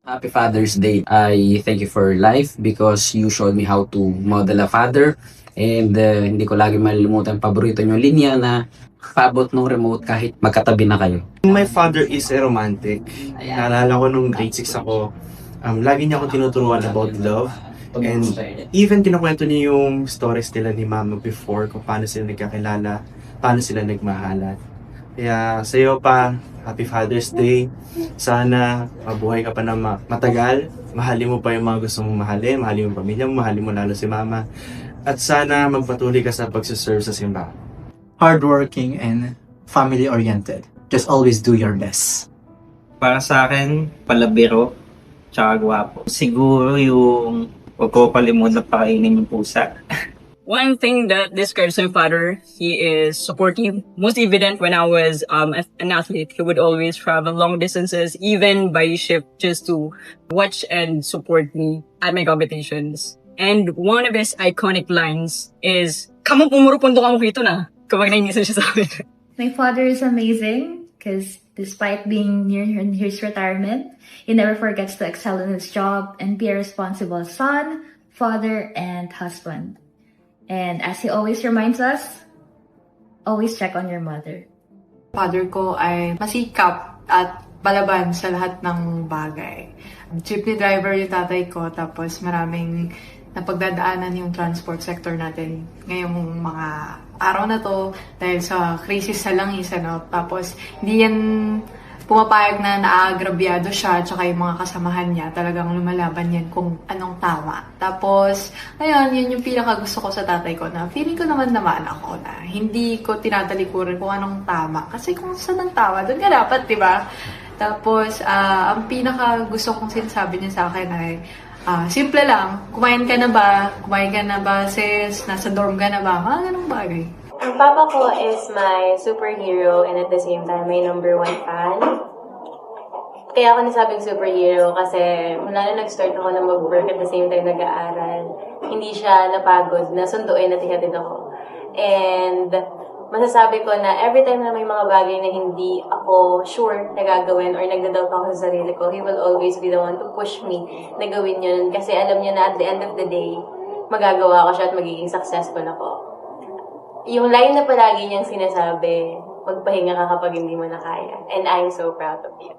Happy Father's Day. I thank you for life because you showed me how to model a father. And hindi ko lagi malilimutan paborito nyo linya na paabot ng remote kahit magkatabi na kayo. My father is a romantic. Naalala ko nung grade 6 ako, lagi niya akong tinuturuan about love. And even kinukwento niya yung stories nila ni mama before kung paano sila nagkakilala, paano sila nagmahalan. Kaya sa iyo pa, Happy Father's Day. Sana mabuhay ka pa na matagal. Mahalin mo pa yung mga gusto mong mahalin. Mahalin mo yung pamilya mo, mahalin mo lalo si mama. At sana magpatuloy ka sa pagsiserve sa simbahan. Hardworking and family-oriented. Just always do your best. Para sa akin, palabiro, tsaka gwapo. Siguro yung huwag ko kalimutan pakainin yung pusa. One thing that describes my father, he is supportive. Most evident when I was an athlete, he would always travel long distances, even by ship, just to watch and support me at my competitions. And one of his iconic lines is, "Kamu pumurupundo ka mo kito na." Kapag nainisan siya sa amin. My father is amazing because despite being near his retirement, he never forgets to excel in his job and be a responsible son, father, and husband. And as he always reminds us, always check on your mother. Father ko ay masikap at palaban sa lahat ng bagay. Jeepney driver yung tatay ko, tapos maraming napagdadaanan yung transport sector natin ngayong mga araw na to dahil sa krisis sa langis, ano. Tapos hindi yan pumapayag na naagrabyado siya tsaka yung mga kasamahan niya. Talagang lumalaban yan kung anong tama. Tapos, ayun, yun yung pinaka gusto ko sa tatay ko na feeling ko naman ako na hindi ko tinatalikuran kung anong tama. Kasi kung saan ang tama, doon ka dapat, di ba? Tapos, ang pinaka gusto kong sinasabi niya sa akin ay, simple lang, kumain ka na ba? Kumain ka na ba, sis? Nasa dorm ka na ba? Mga ganong bagay. Ang papa ko is my superhero and at the same time my number one fan. Kaya ako nasabing superhero kasi mula na nag-start ako na mag-work at the same time nag-aaral, hindi siya napagod na sunduin at ihatid ako. And masasabi ko na every time na may mga bagay na hindi ako sure na gagawin or nagda-doubt ako sa sarili ko, he will always be the one to push me na gawin yun kasi alam niya na at the end of the day, magagawa ko siya at magiging successful ako. Yung line na palagi niyang sinasabi, magpahinga ka kapag hindi mo na kaya. And I'm so proud of you.